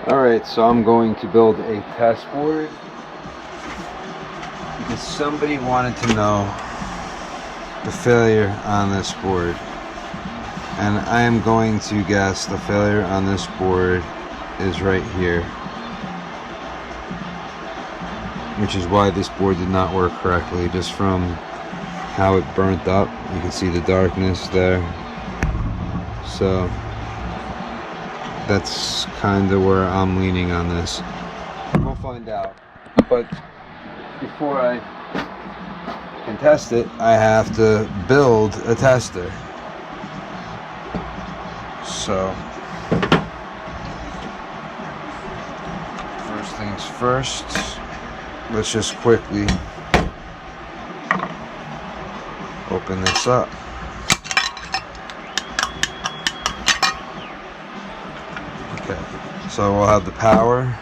Alright, so I'm going to build a test board because somebody wanted to know the failure on this board, and I am going to guess the failure on this board is right here, which is why this board did not work correctly. Just from how it burnt up, you can see the darkness there. So that's kind of where I'm leaning on this. We'll find out. But before I can test it, I have to build a tester. So first things first, let's just quickly open this up. So we'll have the power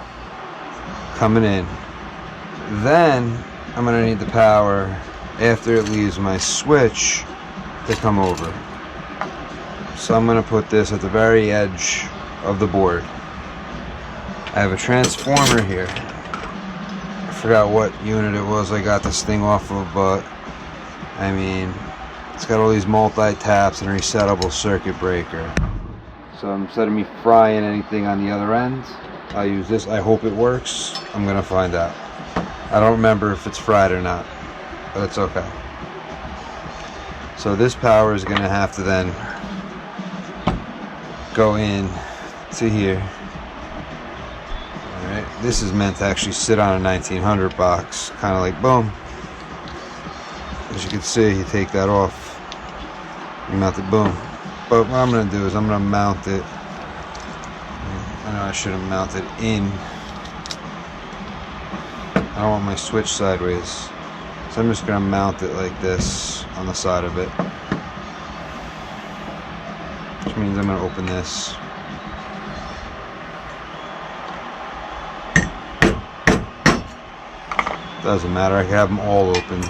coming in. Then I'm going to need the power after it leaves my switch to come over. So I'm going to put this at the very edge of the board. I have a transformer here. I forgot what unit it was I got this thing off of, but I mean, it's got all these multi-taps and a resettable circuit breaker. So instead of me frying anything on the other end, I use this. I hope it works. I'm gonna find out. I don't remember if it's fried or not, but it's okay. So this power is gonna have to then go in to here. All right. This is meant to actually sit on a 1900 box, kind of like boom. As you can see, you take that off, you mount it, boom. But what I'm going to do is I'm going to mount it. I know I should have mounted in. I don't want my switch sideways. So I'm just going to mount it like this on the side of it. Which means I'm going to open this. Doesn't matter, I can have them all opened.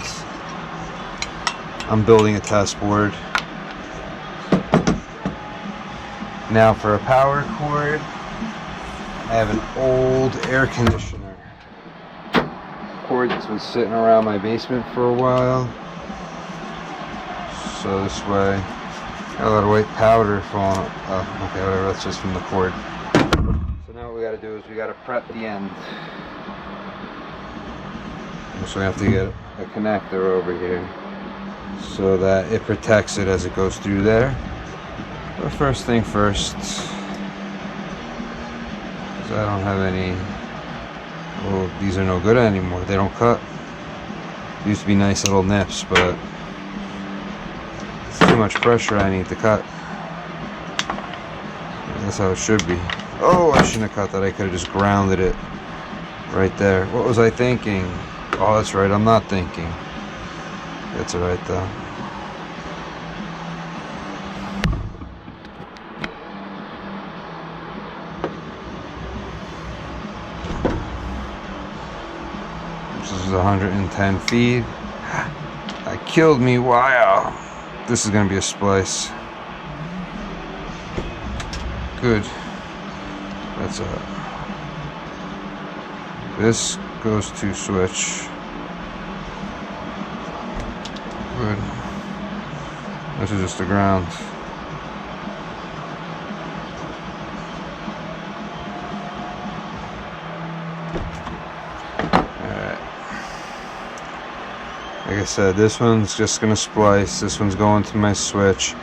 I'm building a test board. Now for a power cord, I have an old air conditioner cord that's been sitting around my basement for a while. So this way, got a lot of white powder falling up. Oh, okay, whatever, that's just from the cord. So now what we gotta do is we gotta prep the end. So we have to get a connector over here so that it protects it as it goes through there. But first thing first, because I don't have any, well, these are no good anymore, they don't cut. They used to be nice little nips, but it's too much pressure I need to cut. That's how it should be. Oh, I shouldn't have cut that, I could have just grounded it right there. What was I thinking? Oh, that's right, I'm not thinking. That's alright though. This is 110 feet. That killed me. Wow. This is gonna be a splice. Good. That's a. This goes to switch. Good. This is just the ground. Like I said, this one's just gonna splice, this one's going to my switch,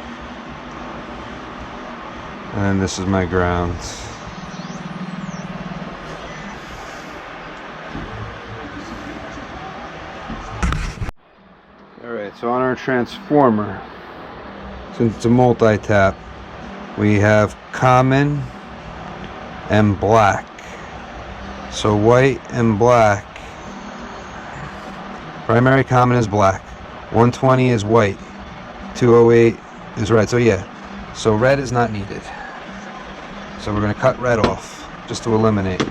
and then this is my ground. Alright, so on our transformer, since it's a multi-tap, we have common and black. So white and black. Primary common is black, 120 is white, 208 is red. So yeah, so red is not needed. So we're going to cut red off just to eliminate.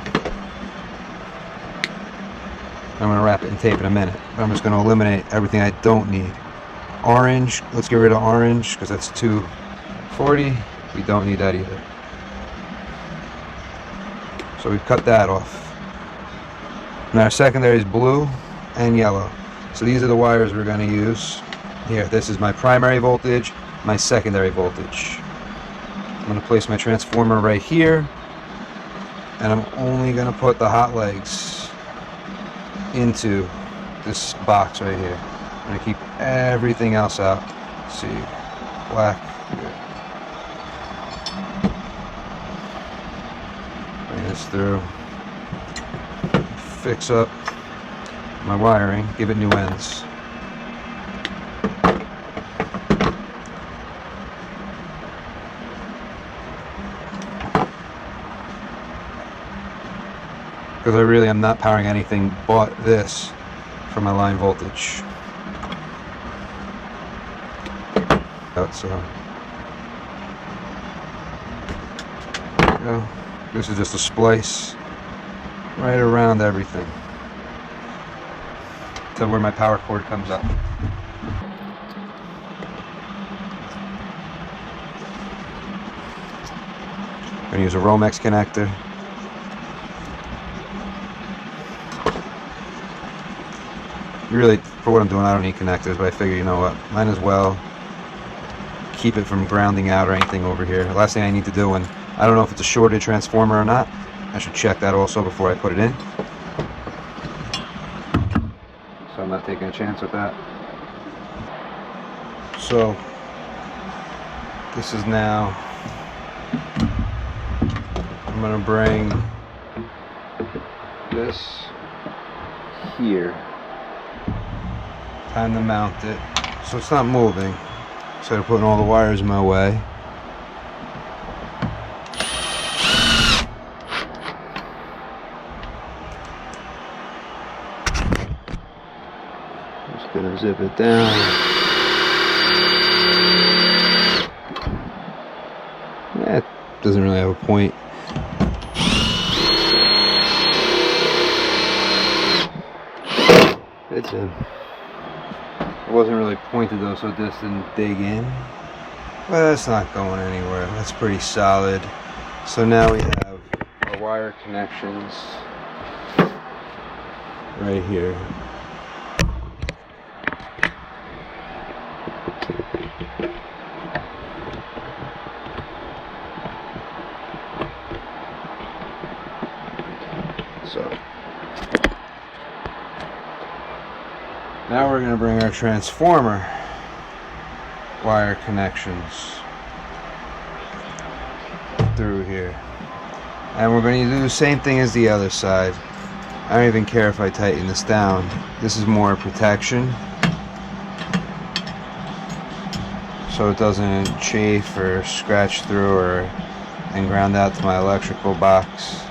I'm going to wrap it in tape in a minute, but I'm just going to eliminate everything I don't need. Orange, let's get rid of orange because that's 240. We don't need that either. So we've cut that off. Now our secondary is blue and yellow. So these are the wires we're going to use. Here, this is my primary voltage, my secondary voltage. I'm going to place my transformer right here, and I'm only going to put the hot legs into this box right here. I'm going to keep everything else out. Let's see, black. Bring this through. Fix up my wiring, give it new ends. Because I am not powering anything but this for my line voltage. So there we go. This is just a splice right around everything to where my power cord comes up. I'm going to use a Romex connector. Really, for what I'm doing, I don't need connectors, but I figure, you know what, might as well keep it from grounding out or anything over here. The last thing I need to do, when I don't know if it's a shorted transformer or not, I should check that also before I put it in. So I'm not taking a chance with that. So this is now, I'm going to bring this here. Time to mount it so it's not moving. Instead of putting all the wires in my way. Just gonna zip it down. That doesn't really have a point. It's in. It wasn't really pointed though, so this didn't dig in. But that's not going anywhere. That's pretty solid. So now we have our wire connections right here. So now we're going to bring our transformer wire connections through here. And we're going to do the same thing as the other side. I don't even care if I tighten this down. This is more protection, so it doesn't chafe or scratch through and ground out to my electrical box.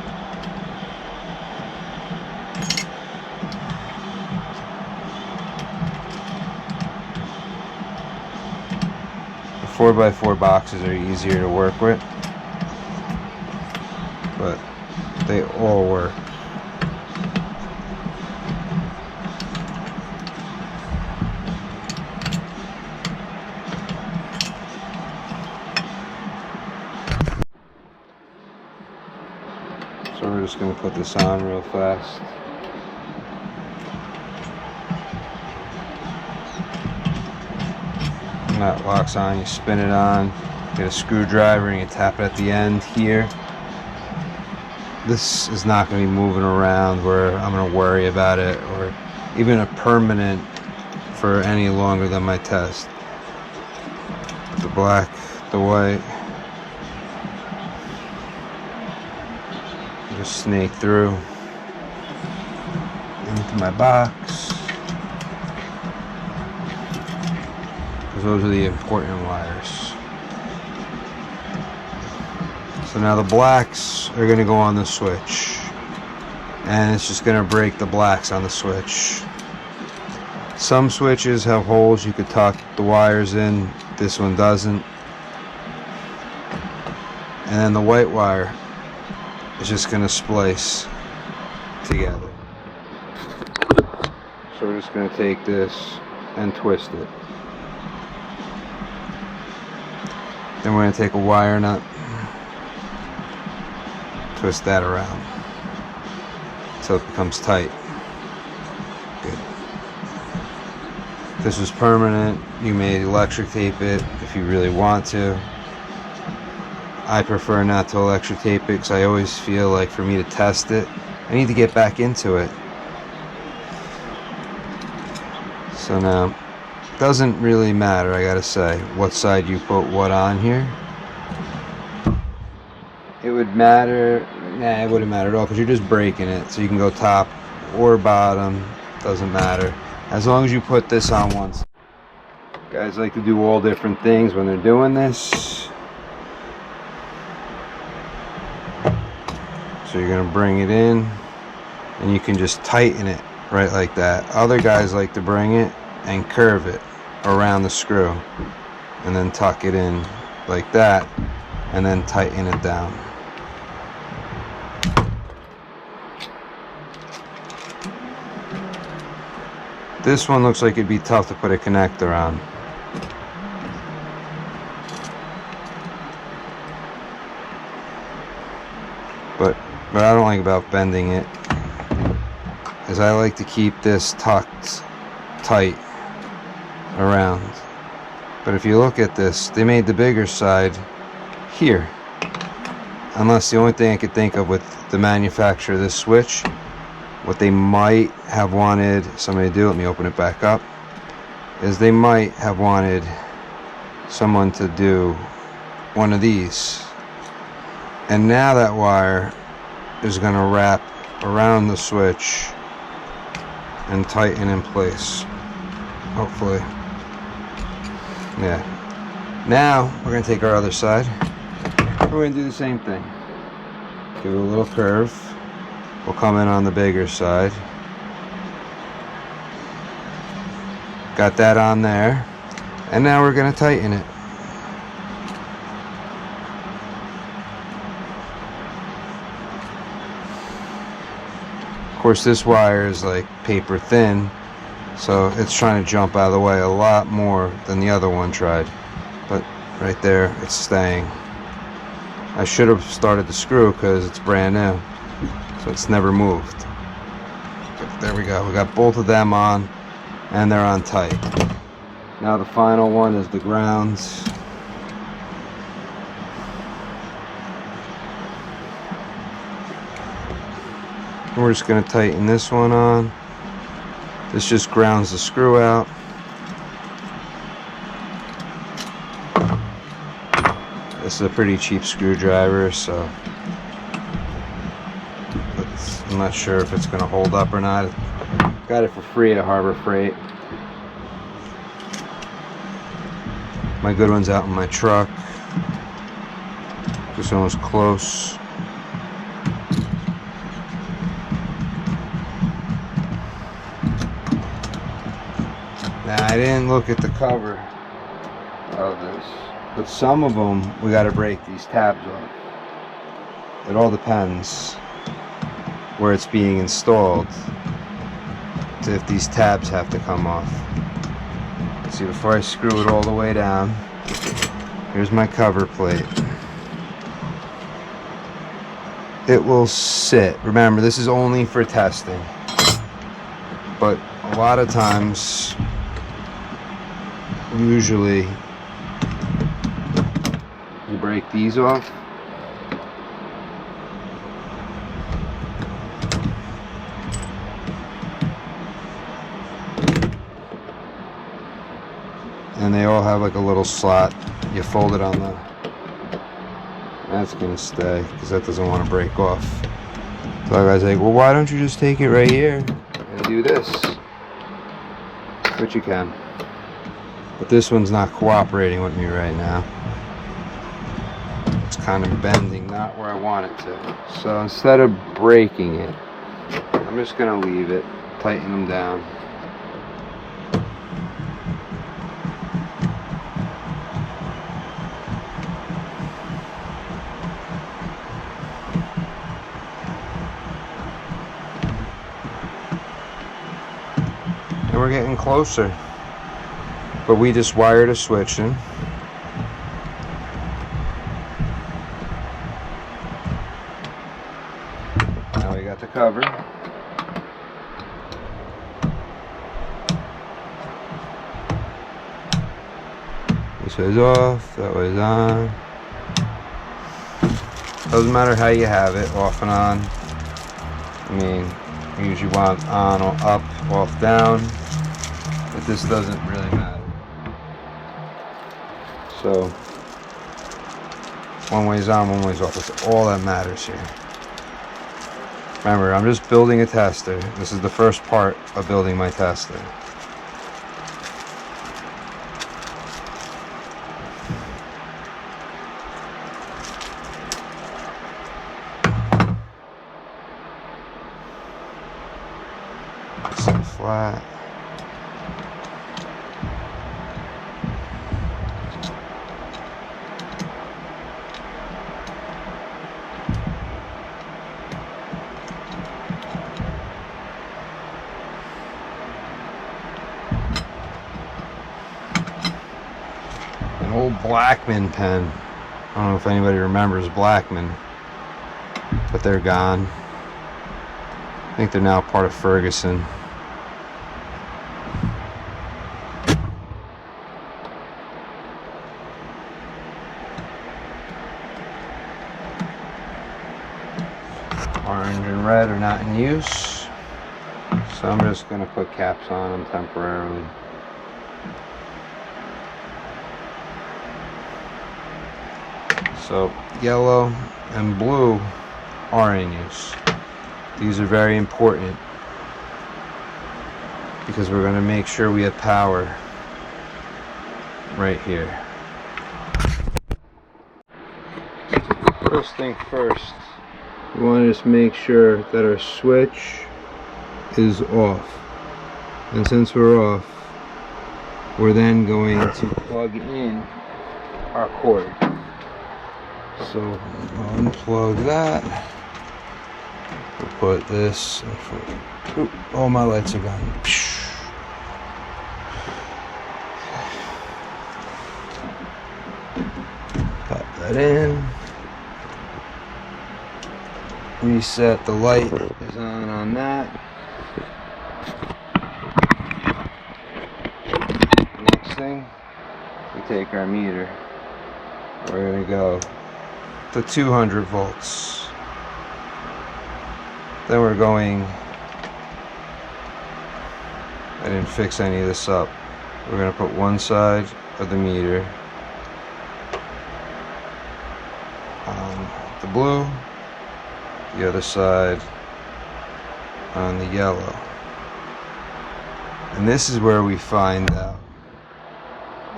The 4x4 boxes are easier to work with, but they all work. So we're just going to put this on real fast. And that locks on, you spin it on, get a screwdriver and you tap it at the end here. This is not going to be moving around where I'm going to worry about it or even a permanent for any longer than my test. The black, the white. Just snake through into my box. Because those are the important wires. So now the blacks are going to go on the switch. And it's just going to break the blacks on the switch. Some switches have holes you could tuck the wires in. This one doesn't. And then the white wire is just going to splice together. So we're just going to take this and twist it. Then we're going to take a wire nut, twist that around. until it becomes tight. Good. If this was permanent, you may electric tape it if you really want to. I prefer not to electric tape it because I always feel like for me to test it, I need to get back into it. So now, it doesn't really matter, I gotta say, what side you put what on here. It would matter, it wouldn't matter at all because you're just breaking it. So you can go top or bottom, doesn't matter. As long as you put this on one side. Guys like to do all different things when they're doing this. So you're gonna bring it in and you can just tighten it right like that. Other guys like to bring it and curve it around the screw and then tuck it in like that and then tighten it down. This one looks like it'd be tough to put a connector on. But what I don't like about bending it is I like to keep this tucked tight around. But if you look at this, they made the bigger side here. Unless the only thing I could think of with the manufacturer of this switch, what they might have wanted somebody to do, let me open it back up, is they might have wanted someone to do one of these. And now that wire is going to wrap around the switch and tighten in place. Hopefully. Yeah. Now we're going to take our other side. We're going to do the same thing. Give it a little curve. We'll come in on the bigger side. Got that on there. And now we're going to tighten it. Of course, this wire is like paper thin, so it's trying to jump out of the way a lot more than the other one tried. But right there, it's staying. I should have started the screw because it's brand new, so it's never moved. But there we go. We got both of them on, and they're on tight. Now the final one is the grounds. We're just going to tighten this one on. This just grounds the screw out. This is a pretty cheap screwdriver, so I'm not sure if it's going to hold up or not. Got it for free at Harbor Freight. My good one's out in my truck. This one was close. Now, I didn't look at the cover of this, but some of them we got to break these tabs off. It all depends where it's being installed to if these tabs have to come off. See, before I screw it all the way down, here's my cover plate. It will sit. Remember, this is only for testing, but a lot of times, usually you break these off. And they all have like a little slot. You fold it on the... That's gonna stay because that doesn't want to break off. So I was like, well, why don't you just take it right here and do this? Which you can. But this one's not cooperating with me right now. It's kind of bending, not where I want it to. So instead of breaking it, I'm just going to leave it, tighten them down. And we're getting closer. But we just wired a switch in. Now we got the cover. This way's off, that way's on. Doesn't matter how you have it, off and on. I mean, you usually want on or up, off, down, but this doesn't really matter. So, one way's on, one way's off. That's all that matters here. Remember, I'm just building a tester. This is the first part of building my tester. Sit flat. An old Blackman pen. I don't know if anybody remembers Blackman, but they're gone. I think they're now part of Ferguson. Orange and red are not in use, so I'm just going to put caps on them temporarily. So yellow and blue are in use. These are very important because we're going to make sure we have power right here. First thing first, we want to just make sure that our switch is off. And since we're off, we're then going to plug in our cord. So unplug that. We'll put this in front. Oop, all my lights are gone. Pop that in. Reset the light is on that. Next thing, we take our meter. We're gonna go to 200 volts. Then we're going, I didn't fix any of this up. We're gonna put one side of the meter on the blue, the other side on the yellow. And this is where we find out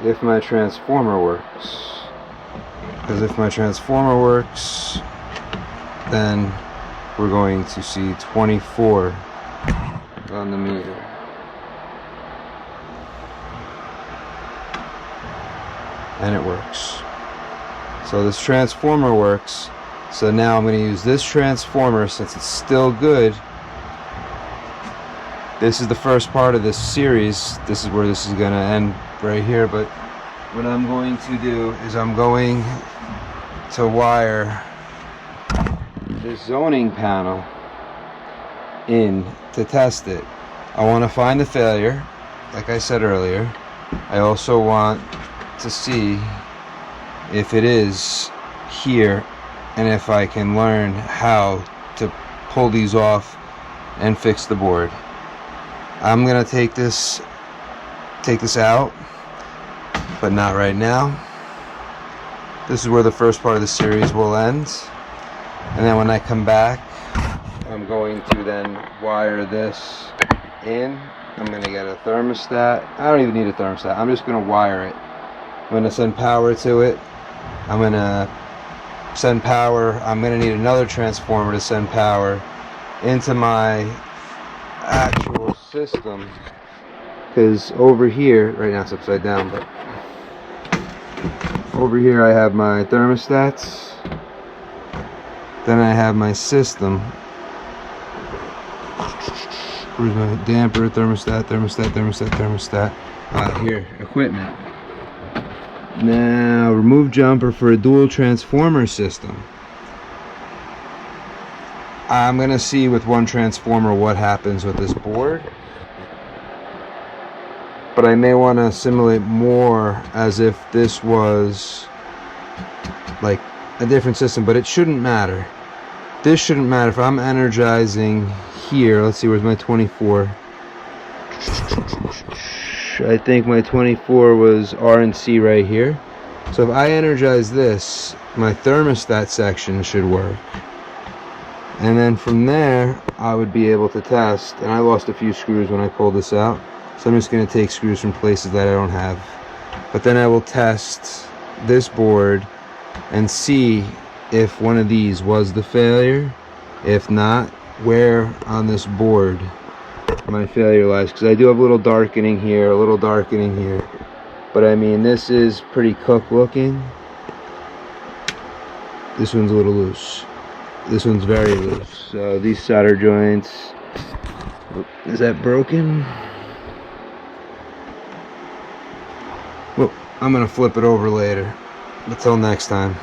if my transformer works. Because if my transformer works, then we're going to see 24 on the meter. And it works. So this transformer works. So now I'm going to use this transformer since it's still good. This is the first part of this series. This is where this is going to end right here. But what I'm going to do is I'm going to wire this zoning panel in to test it. I want to find the failure, like I said earlier. I also want to see if it is here and if I can learn how to pull these off and fix the board. I'm gonna take this out, but not right now. This is where the first part of the series will end, and then when I come back, I'm going to then wire this in. I'm going to get a thermostat. I don't even need a thermostat. I'm just going to wire it. I'm going to send power to it. I'm going to send power. I'm going to need another transformer to send power into my actual system, because over here, right now it's upside down, but over here I have my thermostats, then I have my system. Where's my damper, thermostat, here, equipment. Now, remove jumper for a dual transformer system. I'm gonna see with one transformer what happens with this board. but I may want to simulate more as if this was like a different system, but it shouldn't matter. This shouldn't matter. If I'm energizing here, let's see, where's my 24? I think my 24 was RNC right here. So if I energize this, my thermostat section should work. And then from there, I would be able to test. And I lost a few screws when I pulled this out, so I'm just going to take screws from places that I don't have. But then I will test this board and see if one of these was the failure. If not, where on this board my failure lies, because I do have a little darkening here, a little darkening here, but I mean, this is pretty cooked looking. This one's a little loose, this one's very loose. So these solder joints, is that broken? Well, I'm gonna flip it over later. Until next time.